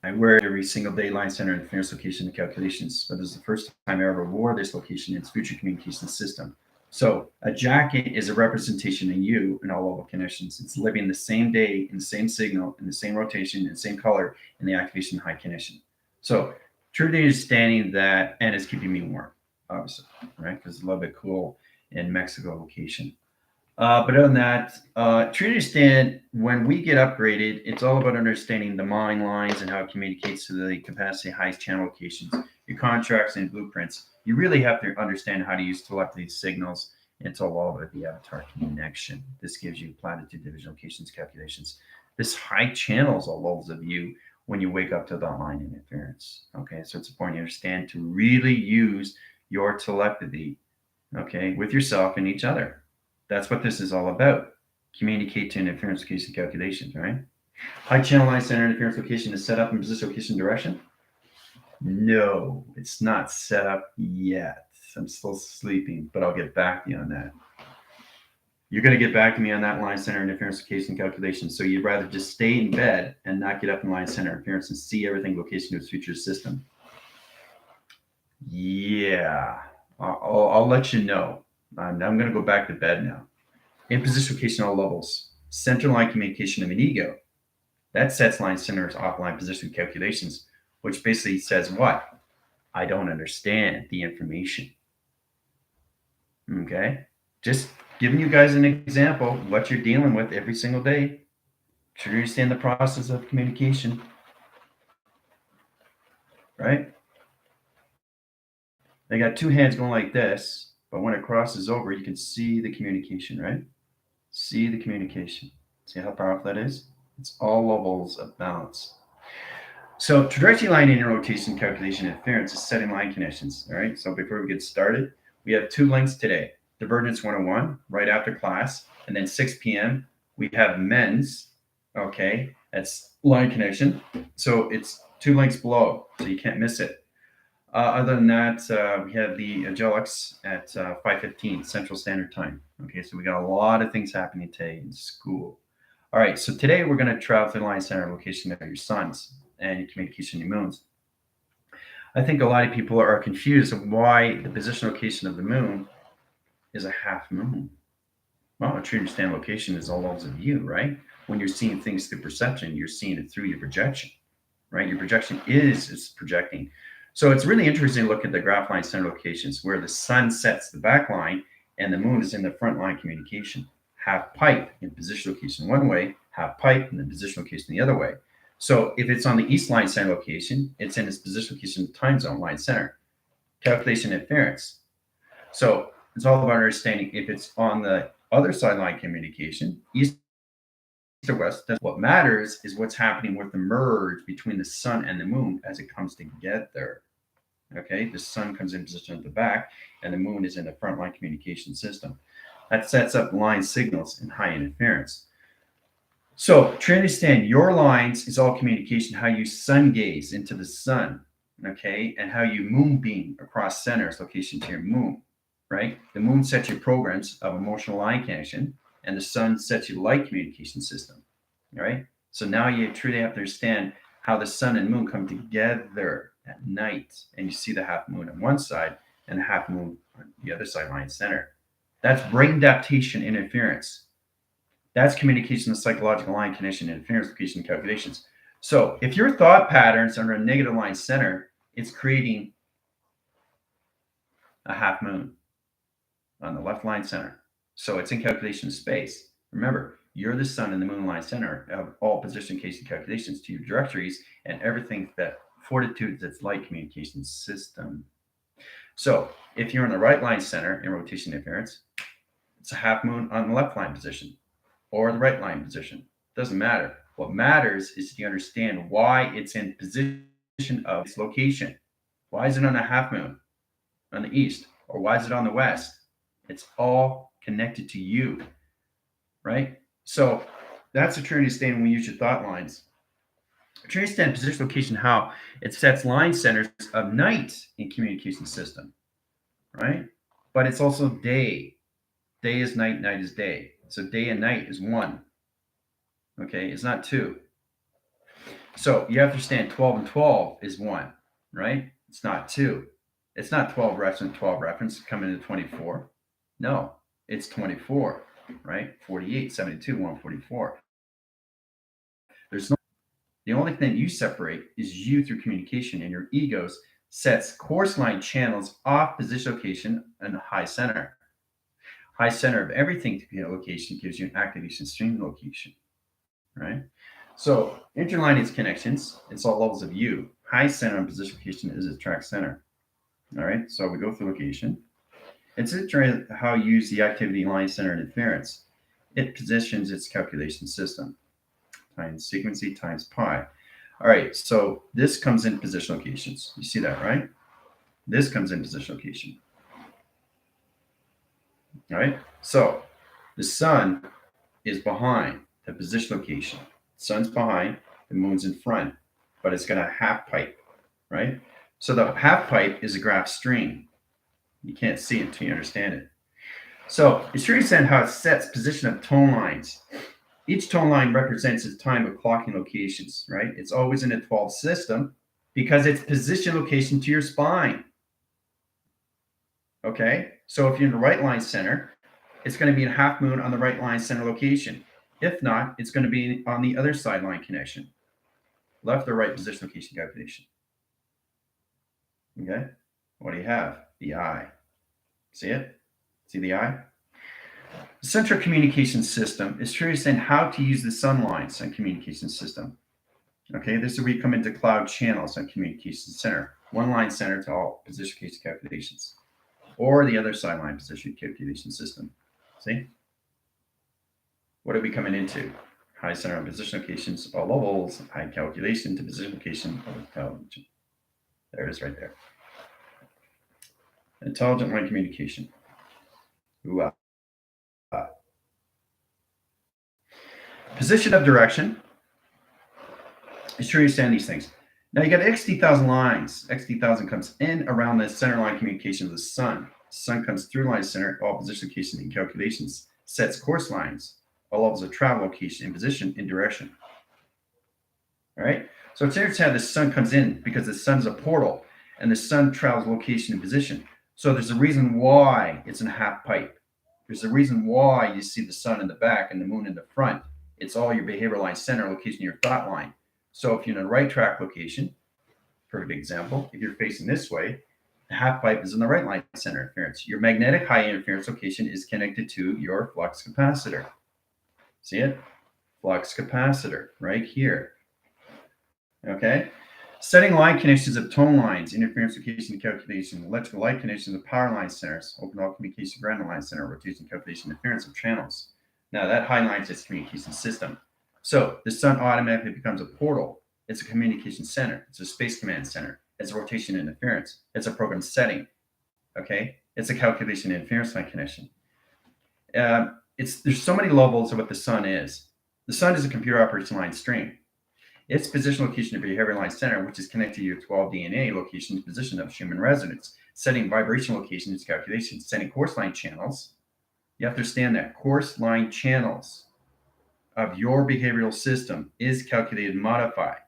I wear it every single day, line center interference location and calculations, but this is the first time I ever wore this location in its future communication system. So a jacket is a representation in you in all level conditions. It's living the same day in the same signal, in the same rotation, in the same color, in the activation high condition. So true understanding that, and it's keeping me warm, obviously, right? Because it's a little bit cool in Mexico location. But other than that, to understand when we get upgraded, it's all about understanding the mine lines and how it communicates to the capacity highest channel locations, your contracts and blueprints. You really have to understand how to use telepathy signals. It's all about the avatar connection. This gives you platitude division locations calculations. This high channels all levels of you when you wake up to the line interference. Okay, so it's important you understand to really use your telepathy, okay, with yourself and each other. That's what this is all about. Communicate to interference location calculations, right? High channel line center interference location is set up in position location direction. No, it's not set up yet. I'm still sleeping, but I'll get back to you on that. You're going to get back to me on that line center interference location calculation. So you'd rather just stay in bed and not get up in line center interference and see everything location to its future system. Yeah, I'll let you know. I'm going to go back to bed now. In position location all levels. Central line communication of an ego. That sets line centers offline position calculations, which basically says what? I don't understand the information. Okay? Just giving you guys an example what you're dealing with every single day. Should you understand the process of communication? Right? They got two hands going like this, but when it crosses over, you can see the communication, right? See the communication. See how powerful that is? It's all levels of balance. So trajectory line in rotation calculation interference is setting line conditions. All right. So before we get started, we have two links today. Divergence 101 right after class, and then 6 p.m. we have men's. Okay, that's line connection. So it's two links below, so you can't miss it. Other than that, we have the Agilix at 5:15 Central Standard Time. Okay, so we got a lot of things happening today in school. All right, so today we're going to travel to the line center location of your suns and your communication your moons. I think a lot of people are confused of why the position location of the moon is a half moon. Well, a true understand location is all levels of you, right? When you're seeing things through perception, you're seeing it through your projection, right? Your projection is projecting. So it's really interesting to look at the graph line center locations where the sun sets the back line and the moon is in the front line communication. Half pipe in position location one way, half pipe in the position location the other way. So if it's on the east line center location, it's in its position location time zone line center. Calculation interference. So it's all about understanding if it's on the other side line communication, east or west. What matters is what's happening with the merge between the sun and the moon as it comes together. Okay, the sun comes in position at the back, and the moon is in the front line communication system. That sets up line signals and high interference. So to understand your lines is all communication, how you sun gaze into the sun, okay, and how you moonbeam across centers, location to your moon, right? The moon sets your programs of emotional line connection, and the sun sets your light communication system, all right? So now you truly have to understand how the sun and moon come together at night, and you see the half moon on one side and the half moon on the other side, line center. That's brain adaptation interference. That's communication of psychological line connection interference location calculations. So if your thought patterns are a negative line center, it's creating a half moon on the left line center. So it's in calculation space. Remember, you're the sun and the moon line center of all position casing calculations to your directories and everything that fortitudes that's light communication system. So if you're in the right line center in rotation interference, it's a half moon on the left line position or the right line position. Doesn't matter. What matters is you understand why it's in position of its location. Why is it on a half moon on the east? Or why is it on the west? It's all connected to you, right? So that's a true understanding when you use your thought lines. A true understand position location, how it sets line centers of night in communication system, right? But it's also day. Day is night, night is day. So day and night is one. Okay, it's not two. So you understand 12 and 12 is 1, right? It's not 2. It's not 12 reference, 12 reference coming into 24. No, it's 24, right? 48, 72, 144. There's no, the only thing you separate is you through communication, and your egos sets course line channels off position location and high center. High center of everything to be a location gives you an activation stream location, right? So interline is connections. It's all levels of you. High center and position location is a track center. All right. So we go through location. It's interesting how you use the activity line center interference. It positions its calculation system times frequency times pi. All right. So this comes in position locations. You see that, right? This comes in position location. All right. So the sun is behind the position location. Sun's behind, the moon's in front, but it's got a half pipe, right? So the half pipe is a graph stream. You can't see it until you understand it. So it's to understand how it sets position of tone lines. Each tone line represents its time of clocking locations, right? It's always in a 12 system because it's position location to your spine. Okay? So if you're in the right line center, it's going to be a half moon on the right line center location. If not, it's going to be on the other side line connection, left or right position location calculation. Okay? What do you have? The eye. See it? See the eye? The central communication system is to understand how to use the sun lines on communication system. Okay, this is where you come into cloud channels on communication center. One line center to all position case calculations, or the other side line position calculation system. See? What are we coming into? High center on position locations, all levels, high calculation to position location of intelligent. There it is right there. Intelligent line communication. Ooh, Position of direction is to understand these things. Now you got XT,000 lines. XT,000 comes in around the center line communication of the sun. The sun comes through line center, all position location and calculations, sets course lines, all levels of travel location and position and direction. All right. So it's interesting how the sun comes in because the sun's a portal and the sun travels location and position. So there's a reason why it's in a half pipe. There's a reason why you see the sun in the back and the moon in the front. It's all your behavioral line center location, your thought line. So if you're in a right track location, perfect example, if you're facing this way, the half pipe is in the right line center interference. Your magnetic high interference location is connected to your flux capacitor. See it? Flux capacitor right here. Okay. Setting line connections of tone lines, interference location calculation, electrical light connections of power line centers, open all communication ground line center, rotation calculation, interference of channels. Now that highlights its communication system. So the sun automatically becomes a portal. It's a communication center. It's a space command center. It's a rotation interference. It's a program setting. Okay. It's a calculation interference line connection. There's so many levels of what the sun is. The sun is a computer operation line stream. Its position location of your behavioral line center, which is connected to your 12 DNA location position of Schumann resonance, setting vibration locations, calculations, setting course line channels. You have to understand that course line channels of your behavioral system is calculated and modified.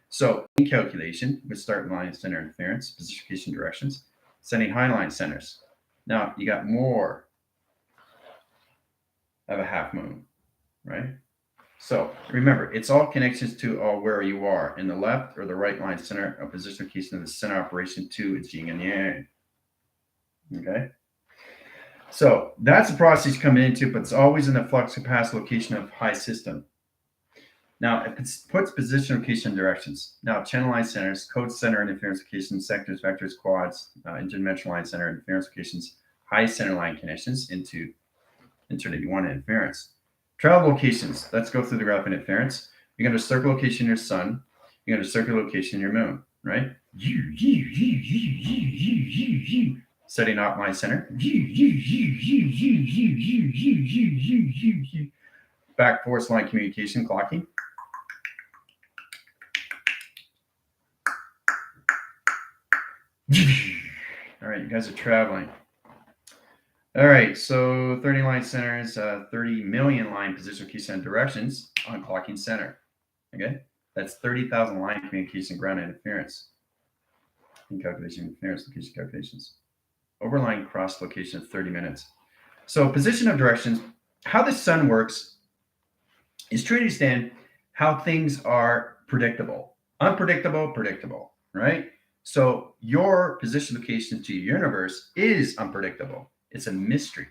So in calculation, with start line center interference, position location directions, setting high line centers. Now you got more of a half moon, right? So remember, it's all connections to where you are in the left or the right line center of position location of the center operation to its yin and yang. Okay. So that's the process you come into, but it's always in the flux capacitor location of high system. Now it puts position location directions. Now channel line centers, code center interference locations, sectors, vectors, quads, interdimensional line center interference locations, high center line connections into the one interference. Travel locations. Let's go through the graph of interference. You're going to circle location in your sun. You're going to circle location in your moon, right? Setting off line center. Back force line communication clocking. All right, you guys are traveling. All right, so 30 line centers, 30 million line position location directions on clocking center. Okay, That's 30,000 line communication ground interference in calculation interference location calculations. Overlying cross location of 30 minutes. So position of directions, how the sun works is to understand how things are predictable. Unpredictable, predictable, right? So your position location to your universe is unpredictable. It's a mystery,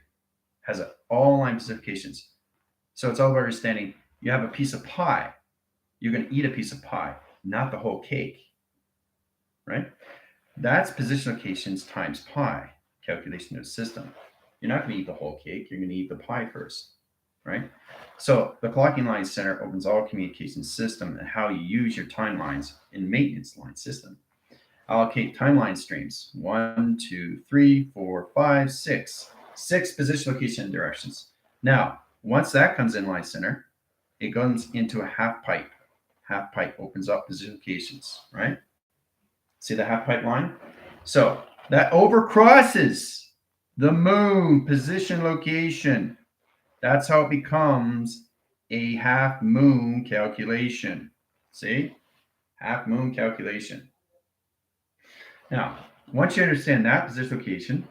has all line specifications. So it's all about understanding you have a piece of pie. You're going to eat a piece of pie, not the whole cake, right? That's position locations times pi, calculation of the system. You're not going to eat the whole cake. You're going to eat the pie first, right? So the clocking line center opens all communication system and how you use your timelines in maintenance line system. Allocate timeline streams, 1, 2, 3, 4, 5, 6. 6 position location directions. Now, once that comes in line center, it goes into a half pipe. Half pipe opens up position locations, right? See the half pipe line? So that overcrosses the moon position location. That's how it becomes a half moon calculation. See? Half moon calculation. Now, once you understand that position location,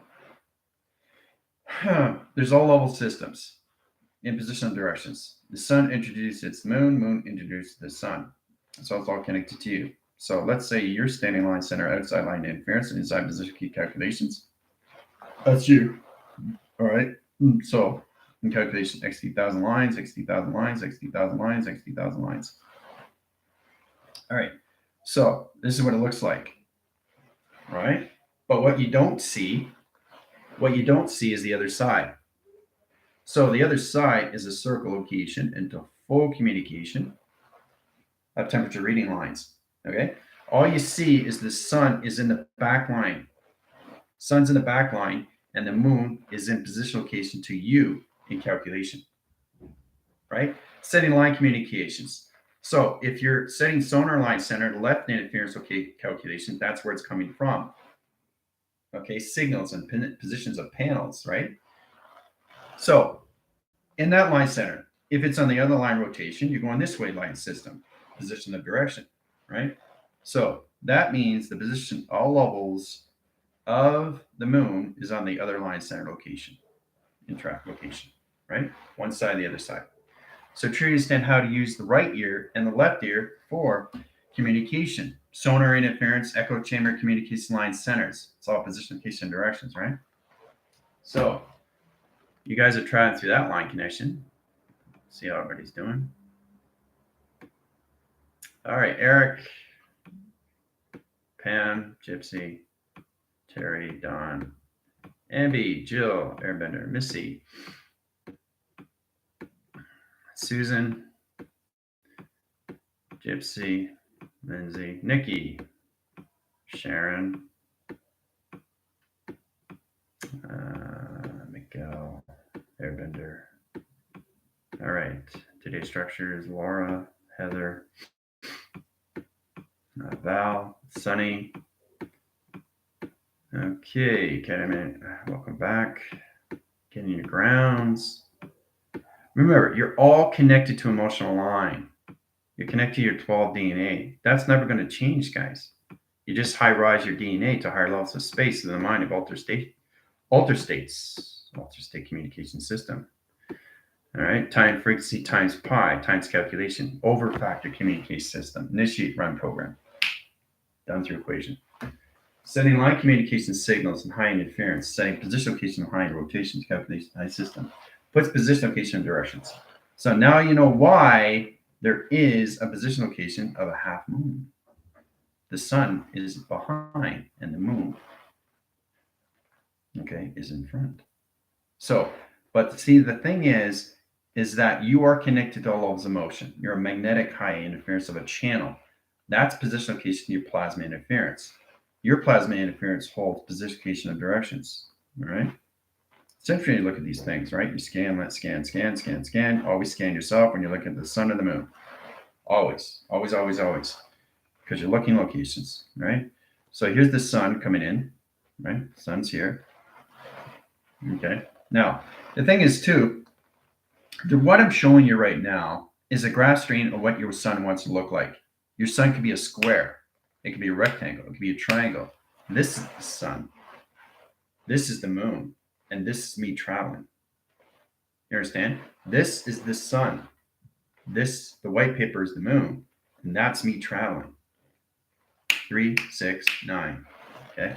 there's all level systems in position directions. The sun introduces its moon, moon introduces the sun. So it's all connected to you. So let's say you're standing line center, outside line interference, and inside position key calculations. That's you. All right. So in calculation, 60,000 lines, 60,000 lines, 60,000 lines, 60,000 lines. All right. So this is what it looks like. All right. But what you don't see is the other side. So the other side is a circle location into full communication of temperature reading lines. Okay. All you see is the sun is in the back line. Sun's in the back line, and the moon is in position location to you in calculation. Right? Setting line communications. So if you're setting sonar line center left interference calculation, that's where it's coming from. Okay, signals and positions of panels, right? So in that line center, if it's on the other line rotation, you're going this way line system, position of direction, right? So that means the position, all levels of the moon is on the other line center location, in track location, right? One side, the other side. So try to understand how to use the right ear and the left ear for communication. Sonar interference, echo chamber communication line centers. It's all position, location, directions, right? So you guys are trying through that line connection. See how everybody's doing. All right, Eric, Pam, Gypsy, Terry, Don, Amby, Jill, Airbender, Missy, Susan, Gypsy, Lindsay, Nikki, Sharon, Miguel, Airbender. All right. Today's structure is Laura, Heather, Val, Sunny. Okay, Academy, welcome back. Getting your grounds. Remember, you're all connected to emotional line. You're connected to your 12 DNA. That's never going to change, guys. You just high rise your DNA to higher levels of space in the mind of alter state communication system. All right, time frequency times pi times calculation over factor communication system. Initiate run program. Down through equation. Setting line communication signals and high interference. Setting position location and high rotation calculation high system. Puts position location and directions. So now you know why there is a position location of a half moon. The sun is behind and the moon, okay, is in front. So, but see, the thing is that you are connected to all levels of motion. You're a magnetic high interference of a channel. That's position location of your plasma interference. Your plasma interference holds position location of directions, all right? It's interesting to look at these things, right? You scan, let's scan, scan, scan, scan. Always scan yourself when you're looking at the sun or the moon. Always, always, always, always. Because you're looking locations, right? So here's the sun coming in, right? Sun's here. Okay. Now, the thing is, too, what I'm showing you right now is a graph screen of what your sun wants to look like. Your sun could be a square. It could be a rectangle. It could be a triangle. This is the sun. This is the moon. And this is me traveling. You understand? This is the sun. The white paper is the moon. And that's me traveling. 3, 6, 9. Okay.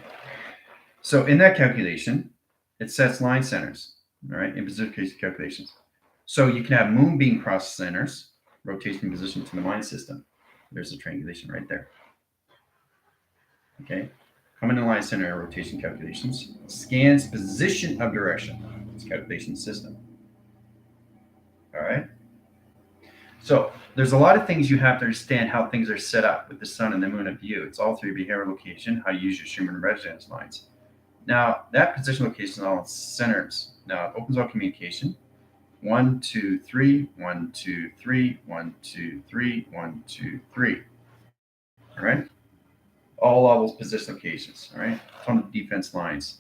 So in that calculation, it sets line centers, all right, in position calculations. So you can have moonbeam cross centers, rotation position to the line system. There's a triangulation right there. Okay. Come into line center rotation calculations. Scans position of direction. It's calculation system. All right. So there's a lot of things you have to understand how things are set up with the sun and the moon of view. It's all through behavioral location, how you use your Schumann resonance lines. Now, that position location is all centers. Now, it opens all communication. 1, 2, 3, 1, 2, 3, 1, 2, 3, 1, 2, 3. All right? All levels, position locations. All right? Ton of defense lines.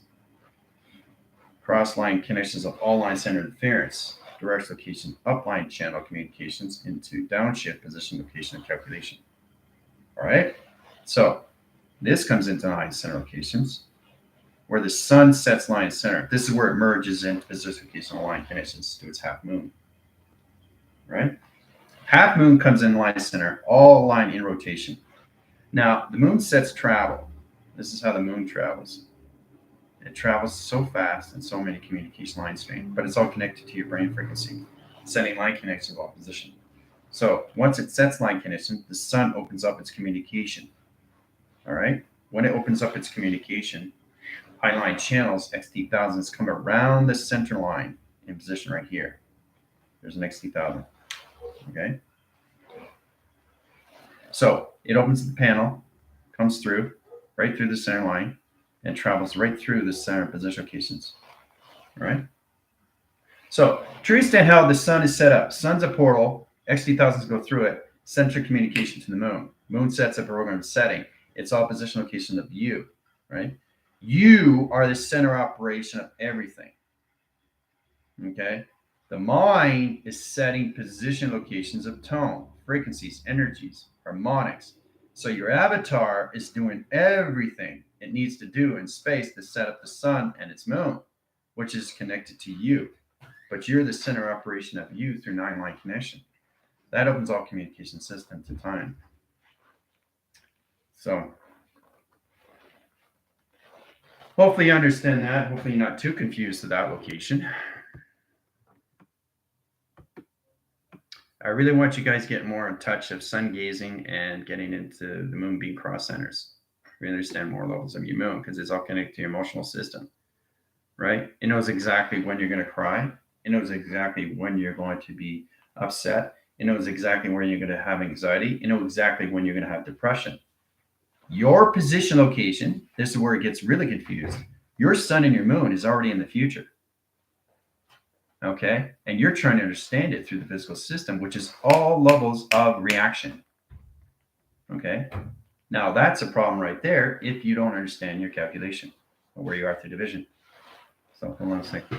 Cross-line connections of all line center interference. Direct location, upline channel communications into downshift position location and calculation. All right? So, this comes into line center locations, where the sun sets line center. This is where it merges into positional line connections to its half moon. Right? Half moon comes in line center, all line in rotation. Now, the moon sets travel. This is how the moon travels. It travels so fast and so many communication line strain, but it's all connected to your brain frequency, setting line connections all position. So once it sets line connection, the sun opens up its communication. All right? When it opens up its communication, high line channels, XT1000s, come around the center line in position right here. There's an XT1000. Okay? So it opens the panel, comes through, right through the center line, and travels right through the center position locations. All right? So to understand how the sun is set up, sun's a portal, XT1000s go through it, center communication to the moon. Moon sets up a program setting. It's all position location of you, right? You are the center operation of everything. Okay? The mind is setting position locations of tone, frequencies, energies, harmonics. So your avatar is doing everything it needs to do in space to set up the sun and its moon, which is connected to you. But you're the center operation of you through 9-line connection. That opens all communication system to time. So hopefully you understand that. Hopefully you're not too confused to that location. I really want you guys to get more in touch of sun gazing and getting into the moonbeam cross centers. We understand more levels of your moon because it's all connected to your emotional system, right? It knows exactly when you're going to cry. It knows exactly when you're going to be upset. It knows exactly when you're going to have anxiety. It knows exactly when you're going to have depression. Your position location, this is where it gets really confused. Your sun and your moon is already in the future. Okay? And you're trying to understand it through the physical system, which is all levels of reaction. Okay? Now, that's a problem right there if you don't understand your calculation or where you are through division. So, hold on a second.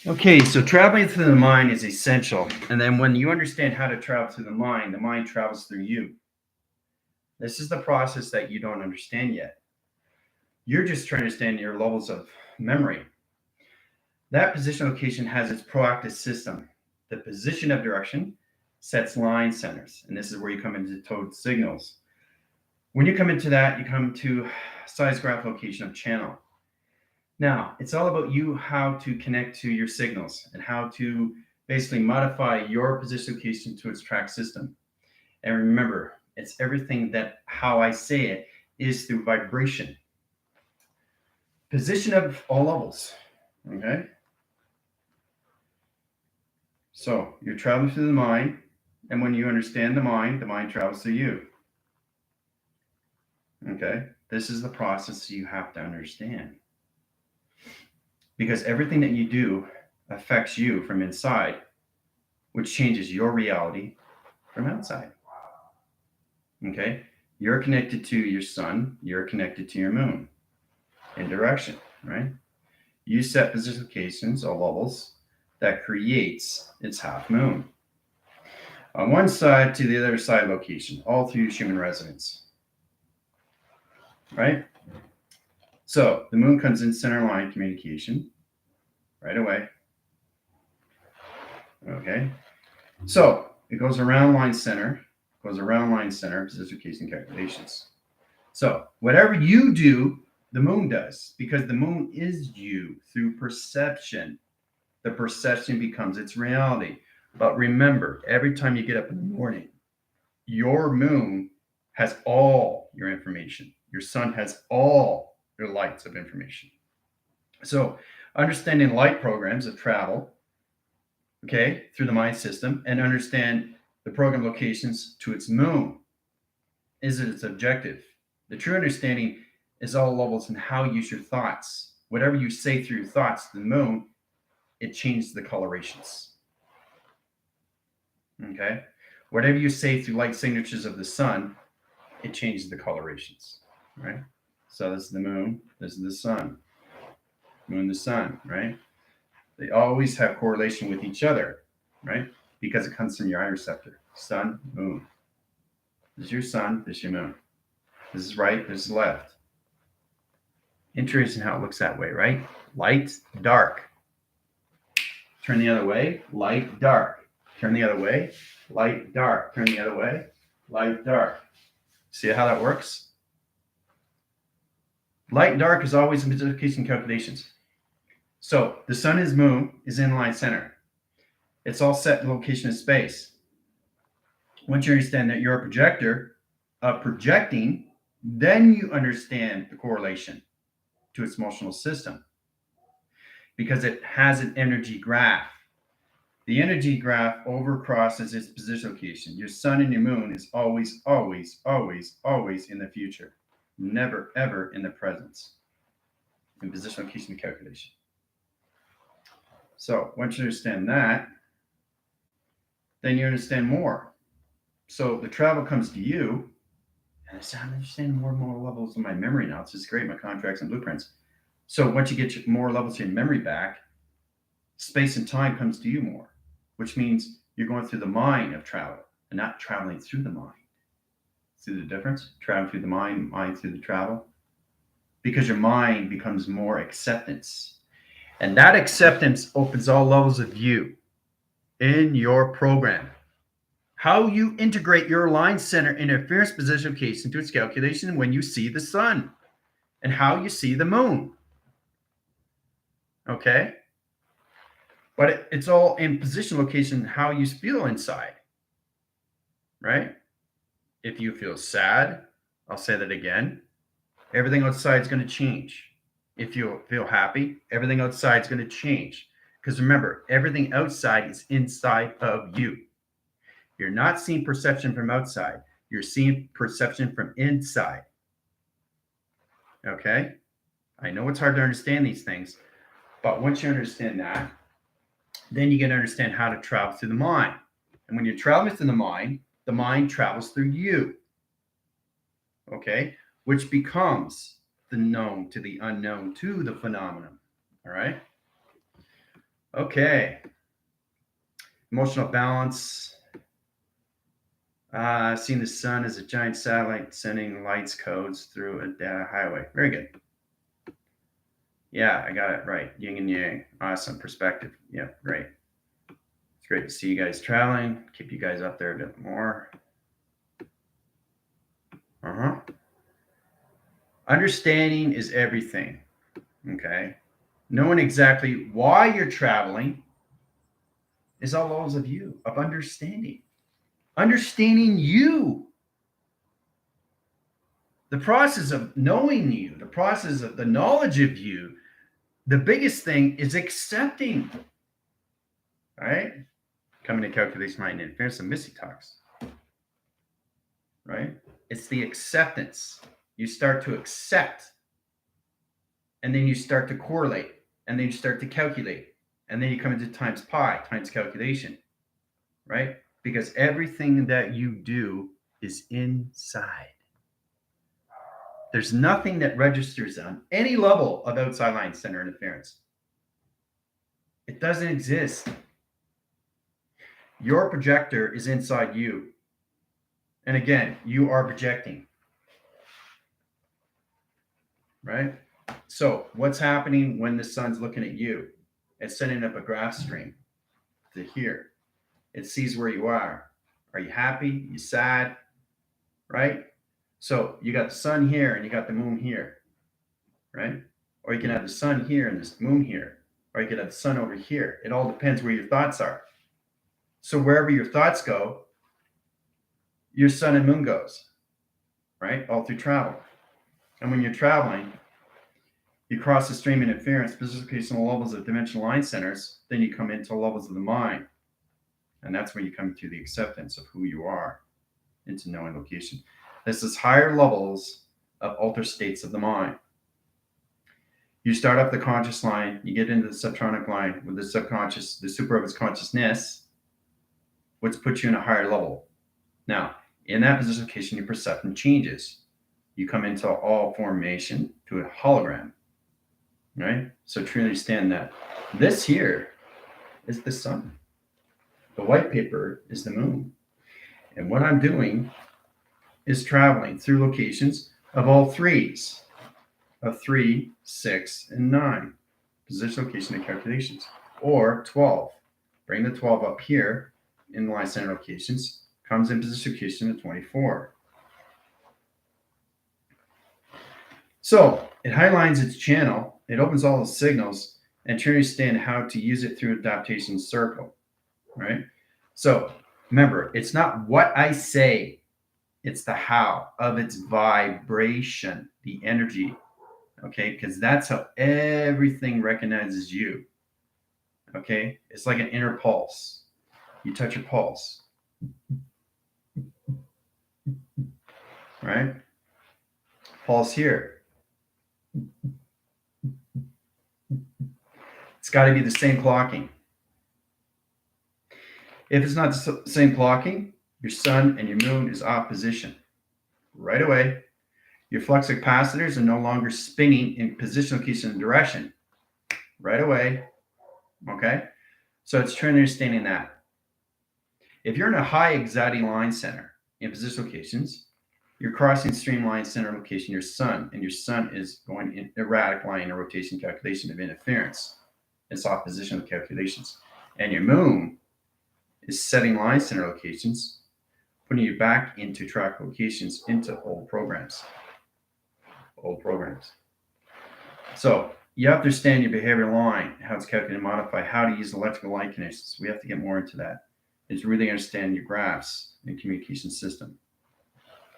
Okay, so traveling through the mind is essential. And then when you understand how to travel through the mind travels through you. This is the process that you don't understand yet. You're just trying to understand your levels of memory. That position location has its proactive system. The position of direction sets line centers, and this is where you come into towed signals. When you come into that, you come to size graph location of channel. Now, it's all about you how to connect to your signals and how to basically modify your position location to its track system. And remember, it's everything that how I say it is through vibration. Position of all levels. Okay. So you're traveling through the mind, and when you understand the mind travels through you. Okay. This is the process you have to understand. Because everything that you do affects you from inside, which changes your reality from outside. Okay. You're connected to your sun, you're connected to your moon in direction, right? You set position locations or levels that creates its half moon. On one side to the other side location, all through human residence, right? So the moon comes in center line communication right away. Okay. So it goes around line center, position location calculations. So whatever you do, the moon does, because the moon is you through perception. The perception becomes its reality. But remember, every time you get up in the morning, your moon has all your information. Your sun has all your lights of information. So understanding light programs of travel, okay, through the mind system, and understand the program locations to its moon is its objective. The true understanding is all levels in how you use your thoughts. Whatever you say through your thoughts to the moon, it changes the colorations. Okay? Whatever you say through light signatures of the sun, it changes the colorations. Right? So this is the moon, this is the sun. Moon, the sun, right? They always have correlation with each other, right? Because it comes from your eye receptor. Sun, moon. This is your sun, this is your moon. This is right, this is left. Interesting how it looks that way, right? Light, dark. Turn the other way, light, dark. Turn the other way, light, dark. Turn the other way, light, dark. See how that works? Light and dark is always in multiplication calculations. So the sun is moon is in line center. It's all set in location of space. Once you understand that you're a projector projecting, then you understand the correlation to its emotional system because it has an energy graph. The energy graph overcrosses its position location. Your sun and your moon is always, always, always, always in the future, never, ever in the present in position location calculation. So once you understand that, then you understand more. So the travel comes to you, and I'm understanding more and more levels of my memory now. It's just great, my contracts and blueprints. So once you get more levels of your memory back, space and time comes to you more, which means you're going through the mind of travel and not traveling through the mind. See the difference? Traveling through the mind, mind through the travel. Because your mind becomes more acceptance. And that acceptance opens all levels of you in your program. How you integrate your line center interference position case into its calculation when you see the sun and how you see the moon. Okay? But it's all in position location, how you feel inside. Right? If you feel sad, I'll say that again. Everything outside is going to change. If you feel happy, everything outside is going to change. Because remember, everything outside is inside of you. You're not seeing perception from outside. You're seeing perception from inside. Okay? I know it's hard to understand these things, but once you understand that, then you can understand how to travel through the mind. And when you're traveling through the mind travels through you. Okay? Which becomes the known to the unknown to the phenomenon. All right? Okay. Emotional balance. Seeing the sun as a giant satellite sending lights codes through a data highway. Very good. Yeah, I got it right. Yin and yang. Awesome perspective. Yeah, great. It's great to see you guys traveling. Keep you guys up there a bit more. Understanding is everything. Okay. Knowing exactly why you're traveling is all levels of you, of understanding. Understanding you. The process of knowing you, the process of the knowledge of you, the biggest thing is accepting. All right? Coming to calculation line interference and Missy talks. Right? It's the acceptance. You start to accept, and then you start to correlate, and then you start to calculate, and then you come into times pi, times calculation. Right? Because everything that you do is inside. There's nothing that registers on any level of outside line center interference. It doesn't exist. Your projector is inside you. And again, you are projecting. Right? So, what's happening when the sun's looking at you? It's sending up a graph stream to here. It sees where you are. Are you happy? You sad? Right? So, you got the sun here and you got the moon here. Right? Or you can have the sun here and this moon here. Or you could have the sun over here. It all depends where your thoughts are. So wherever your thoughts go, your sun and moon goes, right? All through travel. And when you're traveling, you cross the stream interference, physical levels of dimensional line centers, then you come into levels of the mind. And that's when you come to the acceptance of who you are, into knowing location. This is higher levels of altered states of the mind. You start up the conscious line, you get into the subtronic line with the subconscious, the super of its consciousness, which puts you in a higher level. Now, in that position, your perception changes. You come into all formation to a hologram, right? So truly understand that this here is the sun. The white paper is the moon. And what I'm doing is traveling through locations of all threes, of 3, 6, and 9. Position, location, and calculations. Or 12. Bring the 12 up here in the line center locations. Comes in position location of 24. So it highlights its channel, it opens all the signals, and to understand how to use it through adaptation circle, right? So remember, it's not what I say, it's the how of its vibration, the energy, okay? Because that's how everything recognizes you, okay? It's like an inner pulse. You touch your pulse, right? Pulse here. It's got to be the same clocking. If it's not the same clocking, your sun and your moon is off position. Right away, your flux capacitors are no longer spinning in position, location, and direction. Right away. Okay? So it's trying to understanding that. If you're in a high anxiety line center in position locations, you're crossing streamline center location, your sun, and your sun is going in erratic line and rotation calculation of interference. It's off position of calculations. And your moon is setting line center locations, putting you back into track locations into old programs. Old programs. So you have to understand your behavioral line, how it's calculated and modified, how to use electrical line connections. We have to get more into that. Is really understand your graphs and communication system.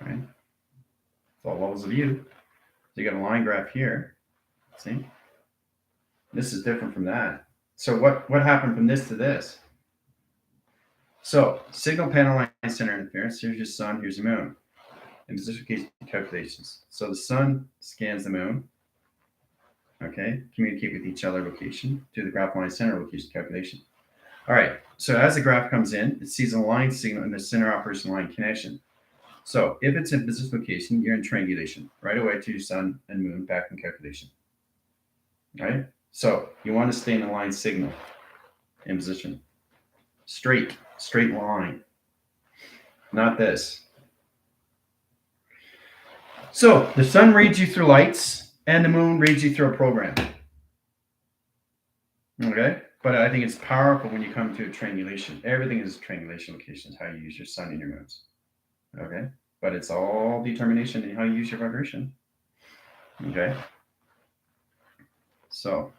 Right? It's all levels of you. So you got a line graph here. See? This is different from that. So what happened from this to this? So signal panel line center interference. Here's your sun, here's the moon. And position calculations. So the sun scans the moon. Okay, communicate with each other location to the graph line center location calculation. All right, so as the graph comes in, it sees a line signal in the center operation line connection. So if it's in position location, you're in triangulation right away to your sun and moon back in calculation. All right, so you want to stay in the line signal. in position. Straight line. Not this. So the sun reads you through lights and the moon reads you through a program. Okay? But I think it's powerful when you come to a triangulation. Everything is triangulation locations, how you use your sun and your moons. Okay? But it's all determination in how you use your vibration. Okay? So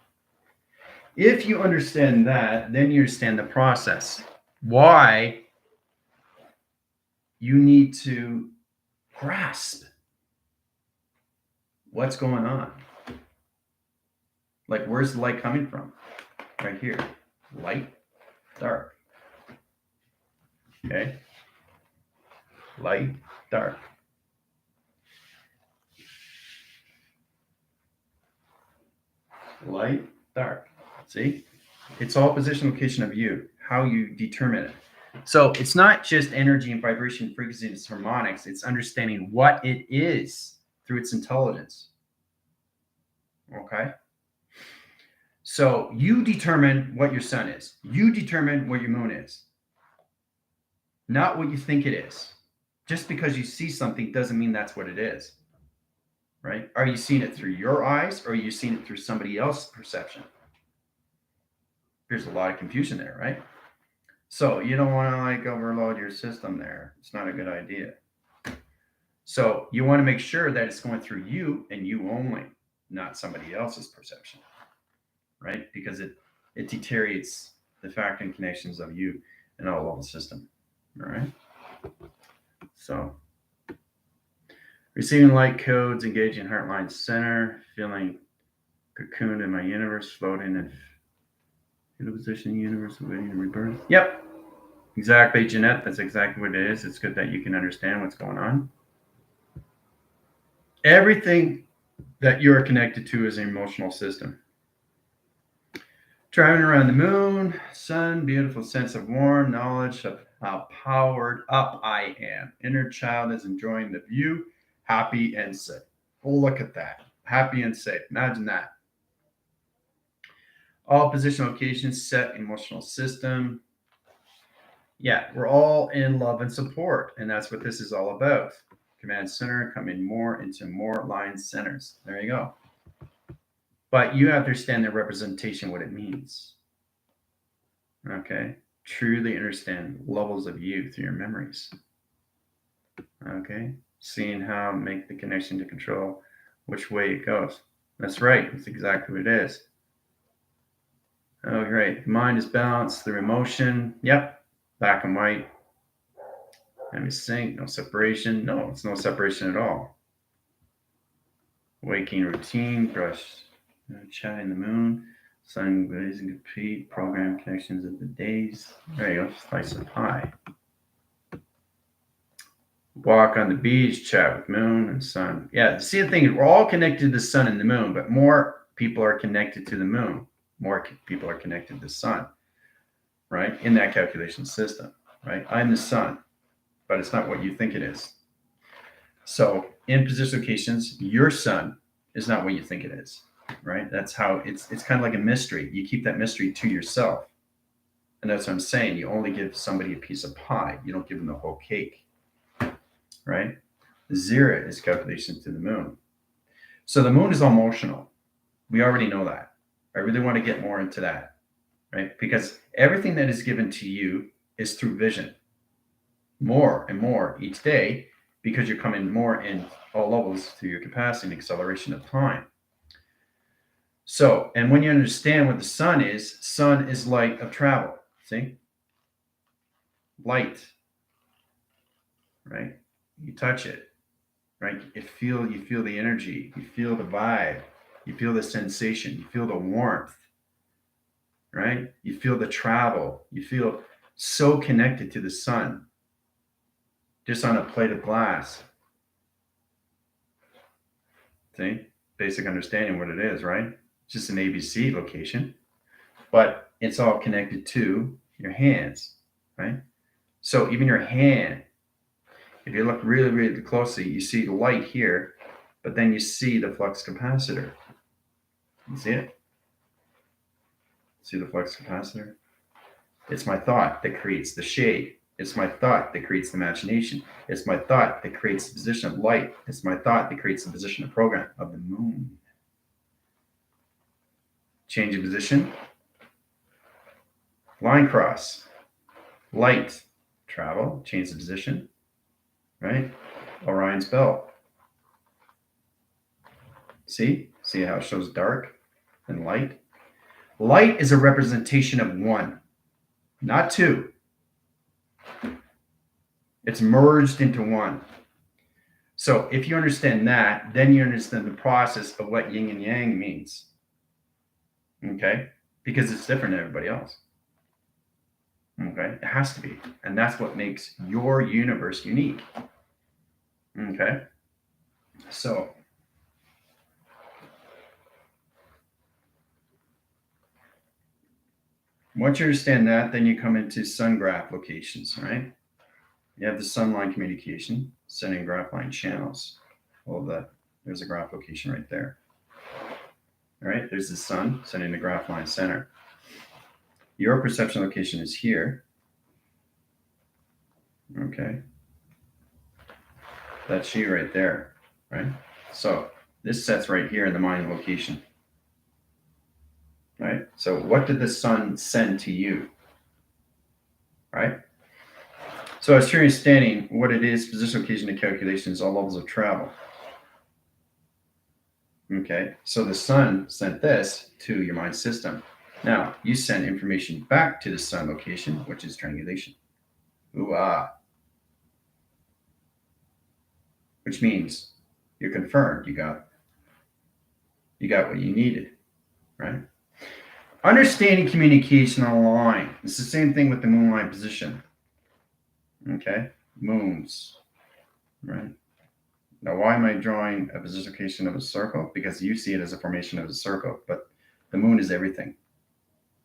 if you understand that, then you understand the process. Why you need to grasp what's going on. Like, where's the light coming from? Right here. Light, dark. Okay? Light, dark. Light, dark. See? It's all position location of you, how you determine it. So it's not just energy and vibration, frequency, and harmonics. It's understanding what it is through its intelligence. Okay? So you determine what your sun is. You determine what your moon is. Not what you think it is. Just because you see something doesn't mean that's what it is. Right? Are you seeing it through your eyes or are you seeing it through somebody else's perception? There's a lot of confusion there, right? So you don't want to like overload your system there. It's not a good idea. So you want to make sure that it's going through you and you only, not somebody else's perception, right? Because it deteriorates the factor and connections of you and all of the system, all right? So receiving light codes, engaging heartline center, feeling cocooned in my universe, floating in the position in the universe, waiting to rebirth. Yep, exactly, Jeanette. That's exactly what it is. It's good that you can understand what's going on. Everything that you are connected to is an emotional system. Driving around the moon, sun, beautiful sense of warm knowledge of how powered up I am. Inner child is enjoying the view, happy and safe. Oh, look at that. Happy and safe. Imagine that. All position locations set emotional system. Yeah, we're all in love and support, and that's what this is all about. Command center coming more into more line centers. There you go. But you have to understand the representation, what it means. Okay? Truly understand levels of you through your memories. Okay? Seeing how to make the connection to control which way it goes. That's right. That's exactly what it is. Oh, great. The mind is balanced through emotion. Yep. Black and white. Let me sync. No separation. No, it's no separation at all. Waking routine. Brush. Chatting the moon. Sun blazing complete. Program connections of the days. There you go. Slice of pie. Walk on the beach. Chat with moon and sun. Yeah. See, the thing is, we're all connected to the sun and the moon, but more people are connected to the moon. More people are connected to the sun, right? In that calculation system, right? I'm the sun, but it's not what you think it is. So in position locations, your sun is not what you think it is, right? That's how it's kind of like a mystery. You keep that mystery to yourself. And that's what I'm saying. You only give somebody a piece of pie. You don't give them the whole cake, right? Zero is calculation to the moon. So the moon is emotional. We already know that. I really want to get more into that, right? Because everything that is given to you is through vision, more and more each day, because you're coming more in all levels through your capacity and acceleration of time. So, and when you understand what the sun is light of travel. See? Light, right? You touch it, right? You feel the energy, you feel the vibe, you feel the sensation, you feel the warmth. Right? You feel the travel. You feel so connected to the sun, just on a plate of glass. See? Basic understanding what it is, right? It's just an ABC location, but it's all connected to your hands, right? So even your hand, if you look really, really closely, you see the light here, but then you see the flux capacitor. You see it? See the flux capacitor? It's my thought that creates the shade. It's my thought that creates the imagination. It's my thought that creates the position of light. It's my thought that creates the position of program of the moon. Change of position. Line cross. Light. Travel. Change the position. Right? Orion's belt. See? See how it shows dark and light? Light is a representation of one, not two. It's merged into one. So if you understand that, then you understand the process of what yin and yang means. Okay? Because it's different than everybody else. Okay? It has to be. And that's what makes your universe unique. Okay? So once you understand that, then you come into sun graph locations, right? You have the sun line communication, sun and graph line channels. All of that. There's a graph location right there. All right, there's the sun, sending the graph line center. Your perception location is here. Okay. That's you right there, right? So this sets right here in the mind location. Right? So what did the sun send to you? Right? So as you're understanding what it is, position, location, and calculations, all levels of travel. Okay, so the sun sent this to your mind system. Now you send information back to the sun location, which is triangulation. Ooh ah. Which means you're confirmed. You got what you needed, right? Understanding communication online. It's the same thing with the moonline position. Okay, moons, right? Now, why am I drawing a position location of a circle? Because you see it as a formation of a circle, but the moon is everything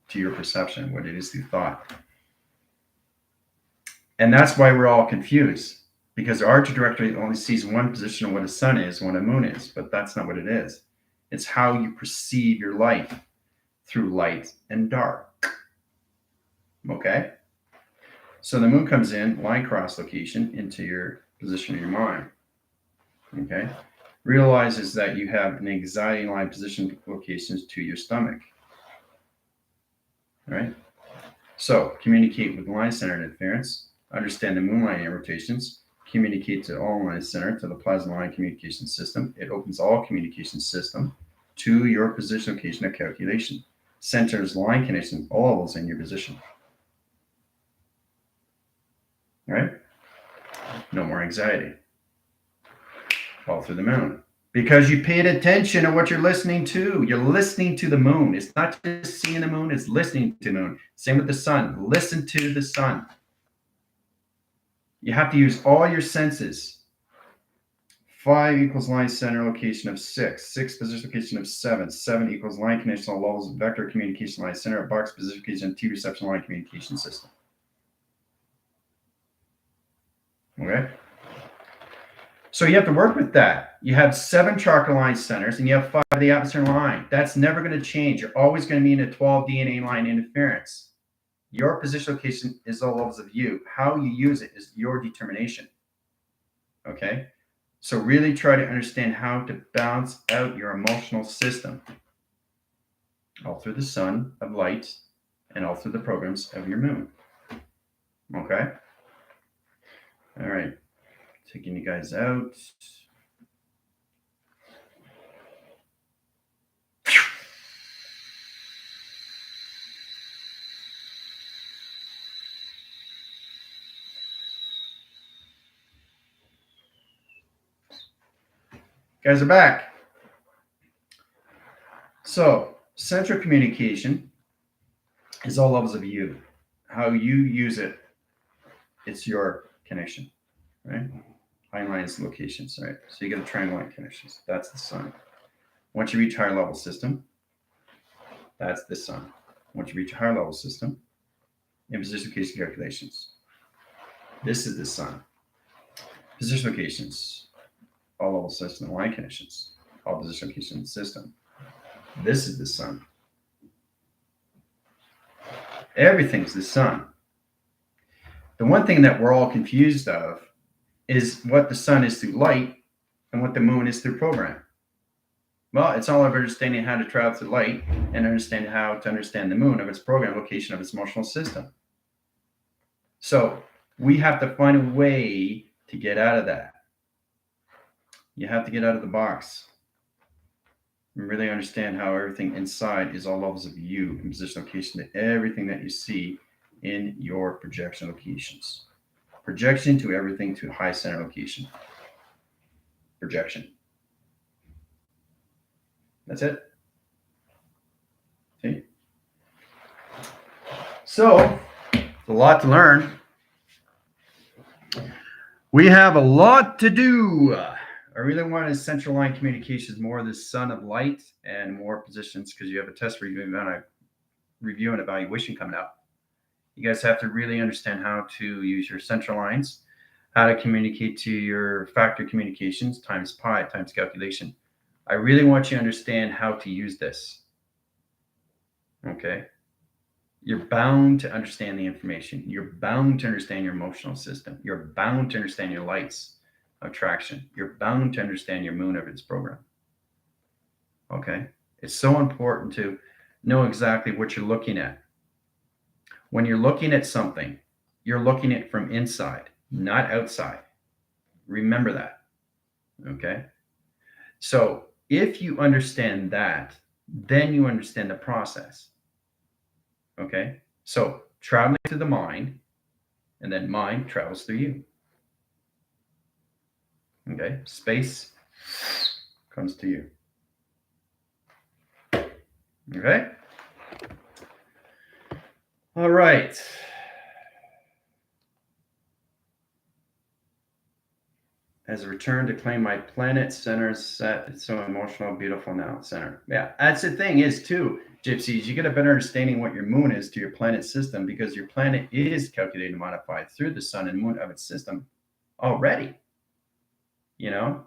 to your perception, what it is through thought. And that's why we're all confused, because our trajectory only sees one position of what a sun is, what a moon is, but that's not what it is. It's how you perceive your life through light and dark. Okay? So the moon comes in, line cross location, into your position of your mind. Okay? Realizes that you have an anxiety line position locations to your stomach. All right? So communicate with line center interference, understand the moonline rotations, communicate to all line center to the plasma line communication system. It opens all communication system to your position location of calculation. Centers line connection, all levels in your position. All right? No more anxiety. All through the moon. Because you paid attention to what you're listening to. You're listening to the moon. It's not just seeing the moon, it's listening to the moon. Same with the sun. Listen to the sun. You have to use all your senses. 5 equals line center location of 6. 6 position location of 7. 7 equals line connection all levels of vector communication line center, box position location, T reception line communication system. Okay? So you have to work with that. You have 7 chakra line centers and you have 5 of the atmosphere line. That's never going to change. You're always going to be in a 12 DNA line interference. Your position location is all levels of you. How you use it is your determination. Okay? So really try to understand how to balance out your emotional system. All through the sun of light and all through the programs of your moon. Okay? All right. Taking you guys out. Guys are back. So, central communication is all levels of you. How you use it, it's your connection, right? High lines locations, right? So you get the triangle line connections. That's the sun. Once you reach higher level system, that's the sun. Once you reach a higher level system, in position location calculations, this is the sun. Position locations, all level system line connections, all position location system. This is the sun. Everything's the sun. The one thing that we're all confused of is what the sun is through light and what the moon is through program. Well, it's all about understanding how to travel through light and understand how to understand the moon of its program location of its emotional system. So we have to find a way to get out of that. You have to get out of the box and really understand how everything inside is all levels of you in position location to everything that you see in your projection locations. Projection to everything to high center location. Projection. That's it. See? So, it's a lot to learn. We have a lot to do. I really want to central line communications, more of the sun of light and more positions because you have a test review and evaluation coming up. You guys have to really understand how to use your central lines, how to communicate to your factor communications times pi times calculation. I really want you to understand how to use this. Okay? You're bound to understand the information. You're bound to understand your emotional system. You're bound to understand your lights of traction. You're bound to understand your moon of its program. Okay? It's so important to know exactly what you're looking at. When you're looking at something, you're looking at it from inside, not outside. Remember that. Okay? So if you understand that, then you understand the process. Okay? So traveling through the mind, and then mind travels through you. Okay? Space comes to you. Okay? All right. As a return to claim my planet center set, it's so emotional, beautiful now, center. Yeah, that's the thing is too, gypsies, you get a better understanding what your moon is to your planet system because your planet is calculated and modified through the sun and moon of its system already. You know,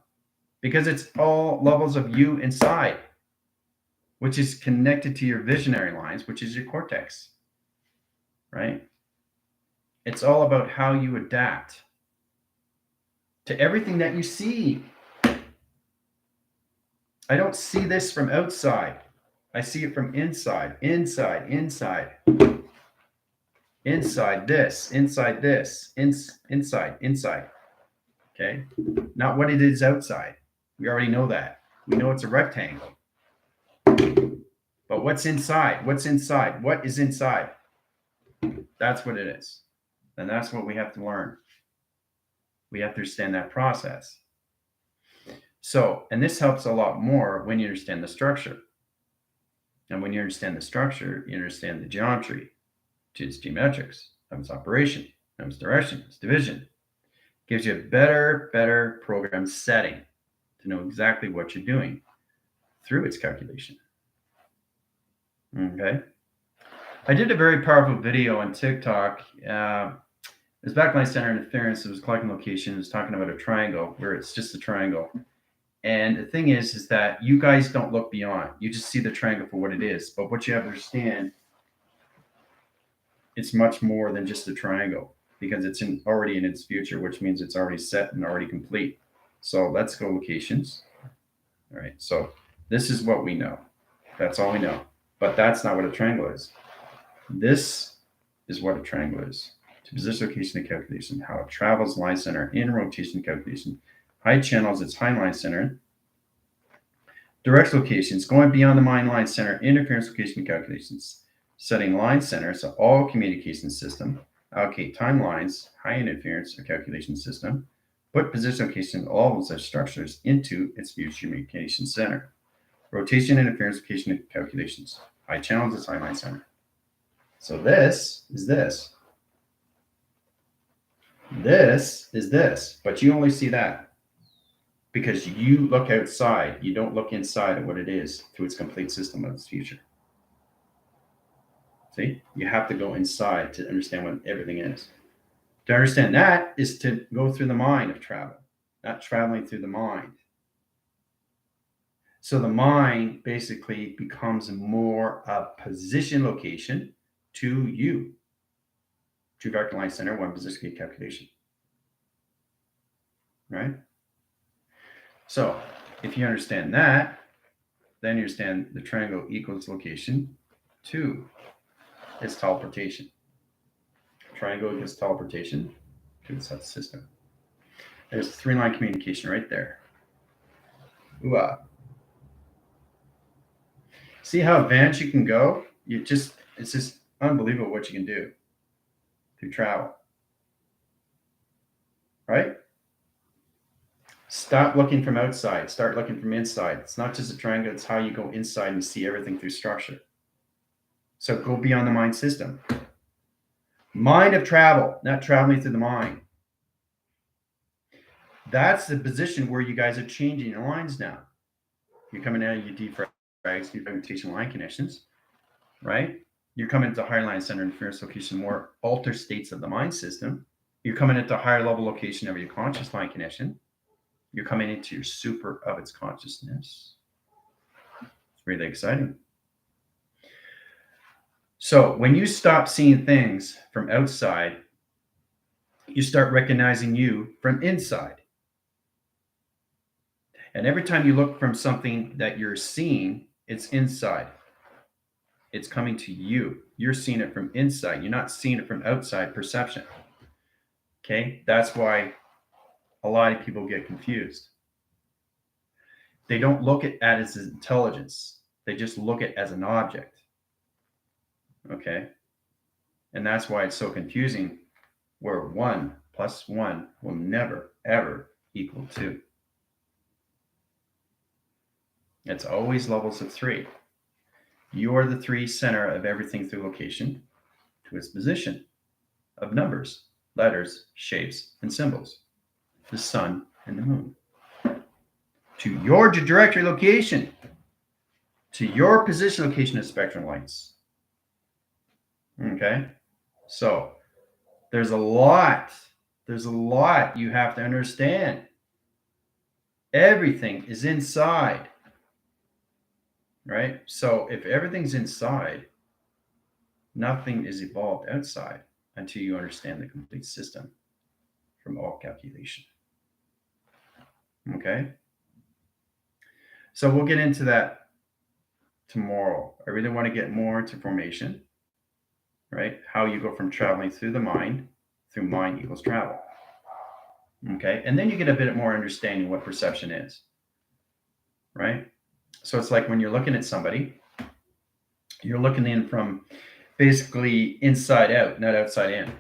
because it's all levels of you inside, which is connected to your visionary lines, which is your cortex, right? It's all about how you adapt to everything that you see. I don't see this from outside. I see it from inside, inside, inside, inside this, inside this, inside, inside. Okay? Not what it is outside. We already know that. We know it's a rectangle. But what's inside? What's inside? What is inside? That's what it is. And that's what we have to learn. We have to understand that process. So, and this helps a lot more when you understand the structure. And when you understand the structure, you understand the geometry, its geometrics, of its operation, of its direction, its division. Gives you a better program setting to know exactly what you're doing through its calculation. Okay. I did a very powerful video on TikTok. It was backline center interference. It was collecting location. It was talking about a triangle where it's just a triangle. And the thing is that you guys don't look beyond. You just see the triangle for what it is. But what you have to understand, it's much more than just a triangle because it's already in its future, which means it's already set and already complete. So let's go locations. All right. So this is what we know. That's all we know. But that's not what a triangle is. This is what a triangle is. To position location and calculation, how it travels line center in rotation calculation. High channels its high line center. Direct locations, going beyond the mind line center, interference location calculations. Setting line center, so all communication system. Allocate timelines, high interference or calculation system. Put position location all of such structures into its future communication center. Rotation, interference, location, and calculations. High channels its high line center. So this is this. This is this, but you only see that because you look outside. You don't look inside of what it is through its complete system of its future. See, you have to go inside to understand what everything is. To understand that is to go through the mind of travel, not traveling through the mind. So the mind basically becomes more a position location to you. 2 vector line center, 1 position gate calculation. Right? So if you understand that, then you understand the triangle equals location to its teleportation. Triangle equals teleportation to its system. There's 3-line communication right there. Ooh-ah. See how advanced you can go? It's just unbelievable what you can do through travel. Right? Stop looking from outside. Start looking from inside. It's not just a triangle, it's how you go inside and see everything through structure. So go beyond the mind system. Mind of travel, not traveling through the mind. That's the position where you guys are changing your lines now. You're coming out of your defrags, your fragmentation line connections, right? You're coming into higher line center interference location, more altered states of the mind system. You're coming into a higher level location of your conscious line connection. You're coming into your super of its consciousness. It's really exciting. So when you stop seeing things from outside, you start recognizing you from inside. And every time you look from something that you're seeing, it's inside. It's coming to you. You're seeing it from inside. You're not seeing it from outside perception. Okay? That's why a lot of people get confused. They don't look at it as intelligence. They just look at it as an object. Okay? And that's why it's so confusing, where 1 plus 1 will never, ever equal 2. It's always levels of 3. You are the 3 center of everything through location to its position of numbers, letters, shapes, and symbols. The sun and the moon. To your directory location, to your position location of spectrum lights. Okay? So there's a lot you have to understand. Everything is inside. Right? So if everything's inside, nothing is evolved outside until you understand the complete system from all calculation. Okay? So we'll get into that tomorrow. I really want to get more into formation, right? How you go from traveling through the mind, through mind equals travel. Okay? And then you get a bit more understanding what perception is, right? So it's like when you're looking at somebody, you're looking in from basically inside out, not outside in.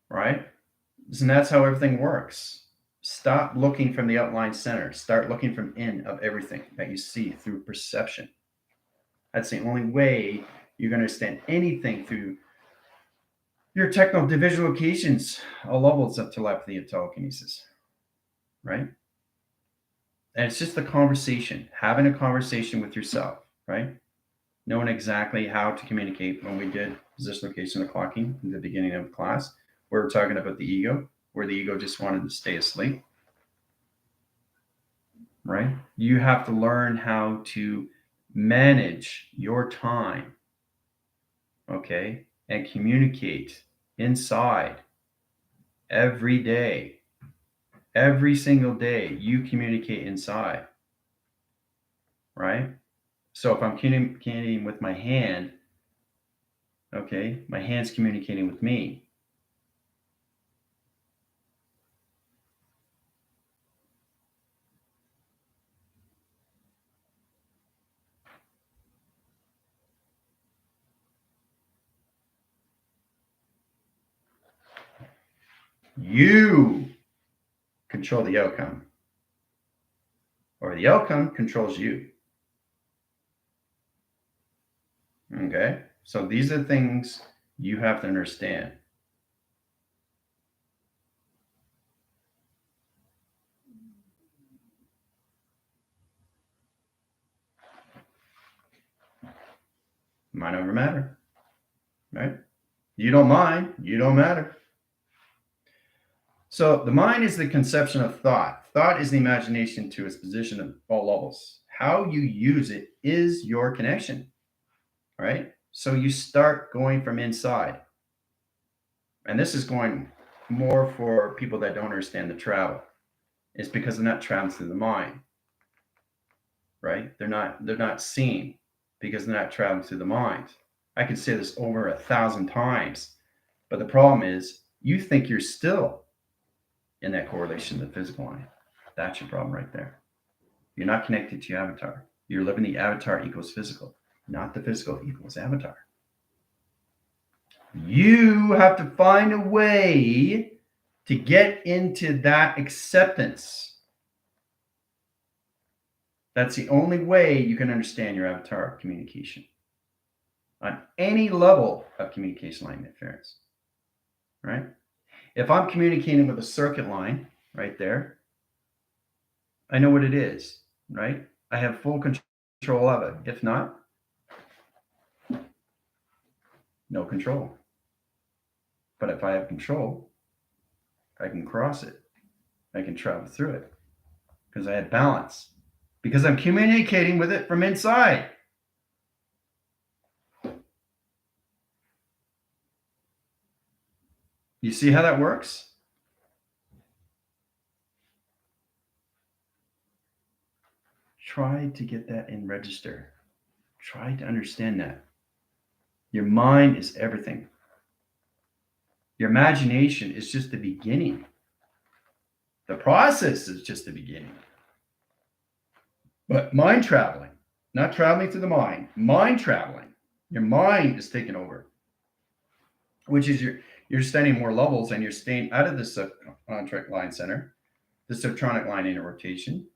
Right? And that's how everything works. Stop looking from the outline center. Start looking from in of everything that you see through perception. That's the only way you're going to understand anything through your technical division locations, all levels of telepathy and telekinesis. Right? And it's just the conversation, having a conversation with yourself, right? Knowing exactly how to communicate. When we did position location of clocking in the beginning of class, we were talking about the ego, where the ego just wanted to stay asleep, right? You have to learn how to manage your time, okay? And communicate inside every day. Every single day, you communicate inside, right? So if I'm communicating with my hand, okay, my hand's communicating with me. You control the outcome, or the outcome controls you. Okay? So these are things you have to understand. Mind over matter, right? You don't mind, you don't matter. So the mind is the conception of thought. Thought is the imagination to its position at all levels. How you use it is your connection. right? So you start going from inside. And this is going more for people that don't understand the travel. It's because they're not traveling through the mind, right? They're not seeing because they're not traveling through the mind. I could say this over 1,000 times, but the problem is you think you're still in that correlation to the physical line. That's your problem right there. You're not connected to your avatar. You're living the avatar equals physical, not the physical equals avatar. You have to find a way to get into that acceptance. That's the only way you can understand your avatar communication on any level of communication line interference, right? If I'm communicating with a circuit line right there, I know what it is, right? I have full control of it. If not, no control. But if I have control, I can cross it. I can travel through it because I have balance, because I'm communicating with it from inside. You see how that works? Try to get that in register. Try to understand that. Your mind is everything. Your imagination is just the beginning. The process is just the beginning. But mind traveling, not traveling through the mind traveling. Your mind is taking over, which is you're studying more levels and you're staying out of the subtronic line center, the subtronic line inner rotation,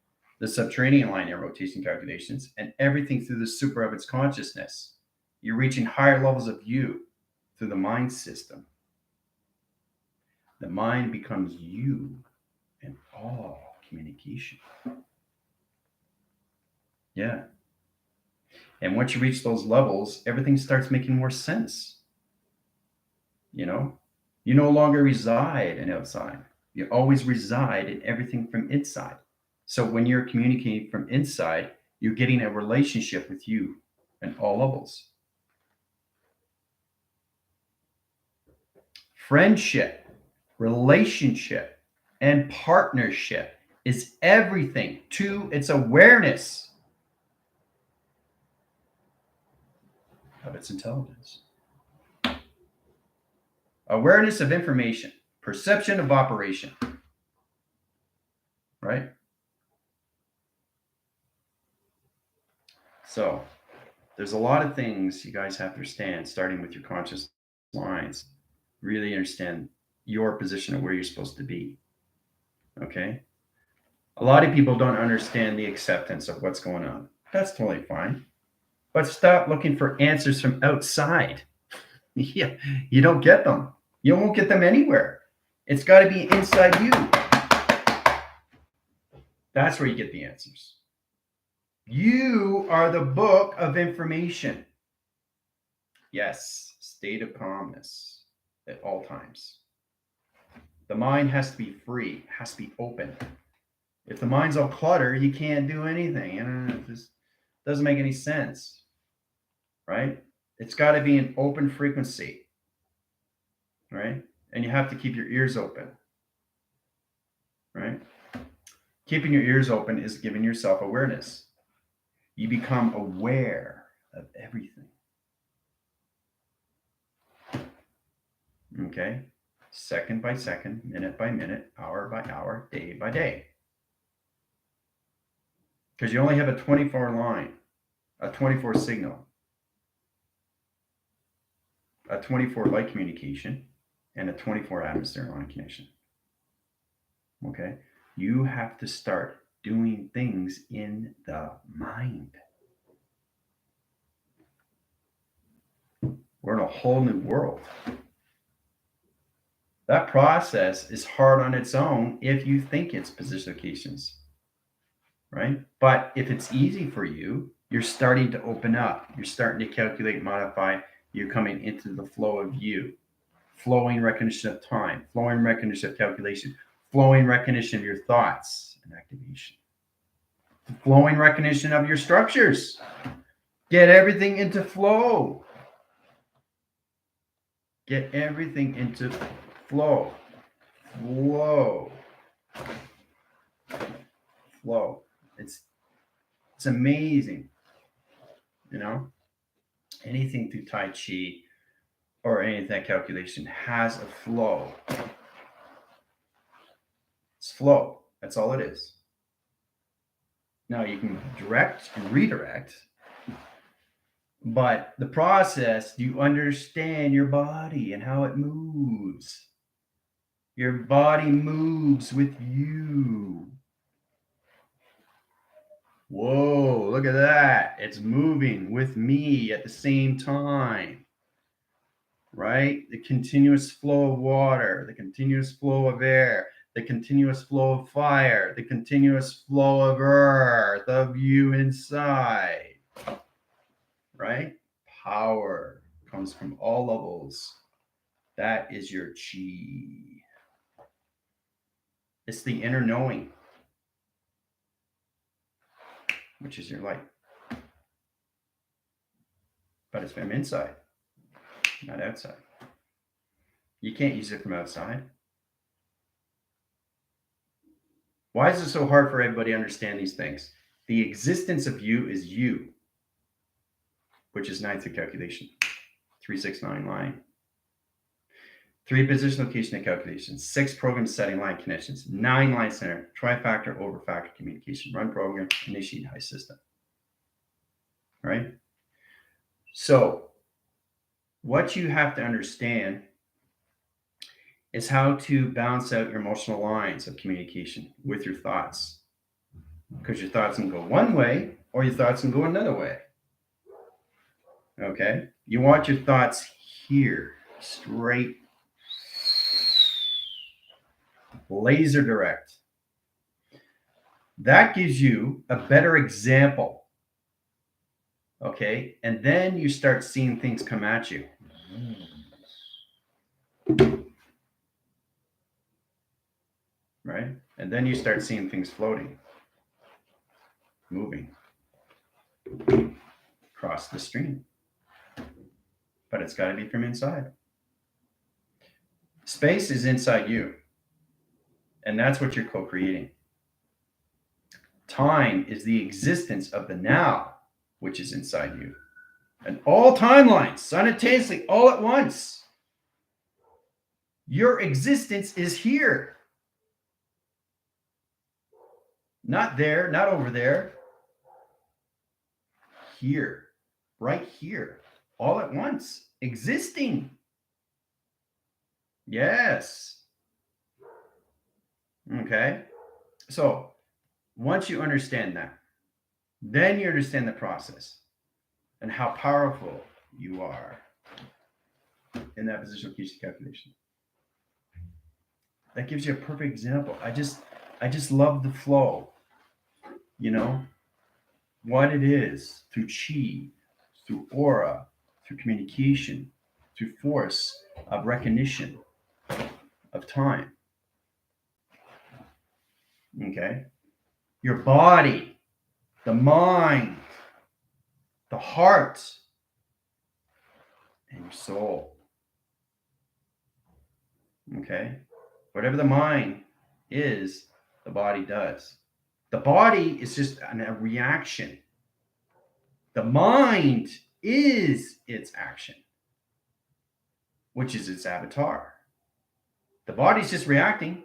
the subterranean line inner rotation calculations, and everything through the super of its consciousness. You're reaching higher levels of you through the mind system. The mind becomes you in all communication. Yeah. And once you reach those levels, everything starts making more sense. You know, you no longer reside in outside. You always reside in everything from inside. So when you're communicating from inside, you're getting a relationship with you at all levels. Friendship, relationship, and partnership is everything to its awareness of its intelligence. Awareness of information, perception of operation, right? So there's a lot of things you guys have to understand, starting with your conscious lines. Really understand your position of where you're supposed to be. Okay? A lot of people don't understand the acceptance of what's going on. That's totally fine. But stop looking for answers from outside. Yeah, you don't get them. You won't get them anywhere. It's got to be inside you. That's where you get the answers. You are the book of information. Yes, state of calmness at all times. The mind has to be free, has to be open. If the mind's all cluttered, you can't do anything. It just doesn't make any sense, right? It's got to be an open frequency, right? And you have to keep your ears open, right? Keeping your ears open is giving yourself awareness. You become aware of everything. Okay? Second by second, minute by minute, hour by hour, day by day. Because you only have a 24 line, a 24 signal, a 24 light communication, and a 24 atmosphere line connection. Okay? You have to start doing things in the mind. We're in a whole new world. That process is hard on its own if you think it's position locations, right? But if it's easy for you, you're starting to open up. You're starting to calculate, modify. You're coming into the flow of you, flowing recognition of time, flowing recognition of calculation, flowing recognition of your thoughts and activation, flowing recognition of your structures. Get everything into flow. Get everything into flow. Flow. Flow. It's amazing. You know, anything through Tai Chi or any of that calculation has a flow. It's flow. That's all it is. Now you can direct and redirect, but the process, do you understand your body and how it moves? Your body moves with you. Whoa, look at that. It's moving with me at the same time, right? The continuous flow of water, the continuous flow of air, the continuous flow of fire, the continuous flow of earth, of you inside, right? Power comes from all levels. That is your chi. It's the inner knowing, which is your light. But it's from inside, not outside. You can't use it from outside. Why is it so hard for everybody to understand these things? The existence of you is you, which is 9 through calculation. 369 line. 3 position location and calculation. 6 program setting line connections. 9 line center. Trifactor over factor communication. Run program. Initiate high system. Right? So what you have to understand is how to balance out your emotional lines of communication with your thoughts. Because your thoughts can go one way or your thoughts can go another way. Okay? You want your thoughts here, straight, laser direct. That gives you a better example. Okay? And then you start seeing things come at you. Right? And then you start seeing things floating, moving across the stream. But it's got to be from inside. Space is inside you. And that's what you're co-creating. Time is the existence of the now, which is inside you. And all timelines, simultaneously, all at once. Your existence is here. Not there, not over there. Here, right here, all at once, existing. Yes. Okay. So once you understand that, then you understand the process and how powerful you are in that positional location calculation. That gives you a perfect example. I just love the flow, you know, what it is through chi, through aura, through communication, through force of recognition of time. Okay? Your body, the mind, the heart, and your soul. Okay? Whatever the mind is, the body does. The body is just a reaction. The mind is its action, which is its avatar. The body's just reacting,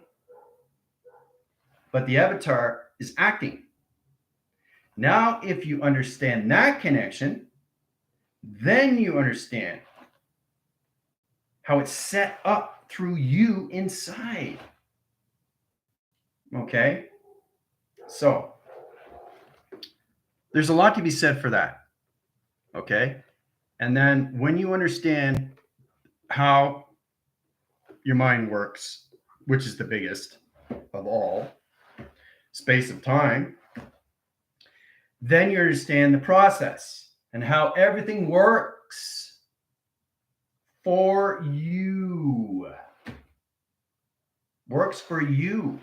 but the avatar is acting. Now, if you understand that connection, then you understand how it's set up through you inside. Okay? So, there's a lot to be said for that. Okay? And then when you understand how your mind works, which is the biggest of all, space of time, then you understand the process and how everything works for you. Works for you.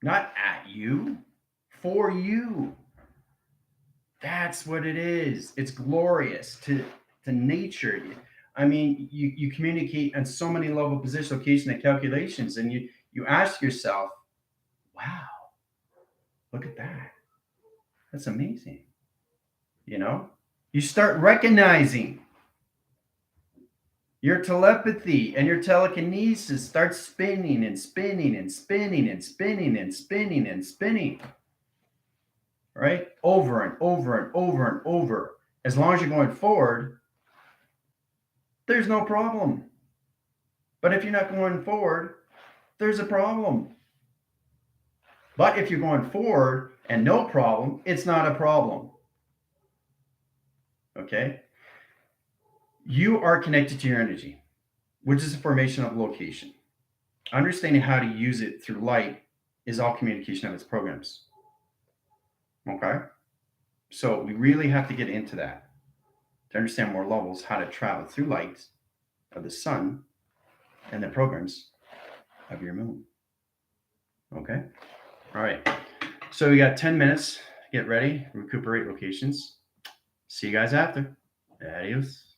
Not at you, for you. That's what it is. It's glorious to nature. I mean, you communicate on so many level, position, location, and calculations, and you ask yourself, wow, look at that. That's amazing. You know? You start recognizing your telepathy and your telekinesis starts spinning and spinning and spinning and spinning and spinning and spinning. Right? Over and over and over and over. As long as you're going forward, there's no problem. But if you're not going forward, there's a problem. But if you're going forward and no problem, it's not a problem. Okay? You are connected to your energy, which is a formation of location. Understanding how to use it through light is all communication of its programs. Okay? So we really have to get into that to understand more levels how to travel through light of the sun and the programs of your moon. Okay? All right. So we got 10 minutes. Get ready, recuperate locations. See you guys after. Adios.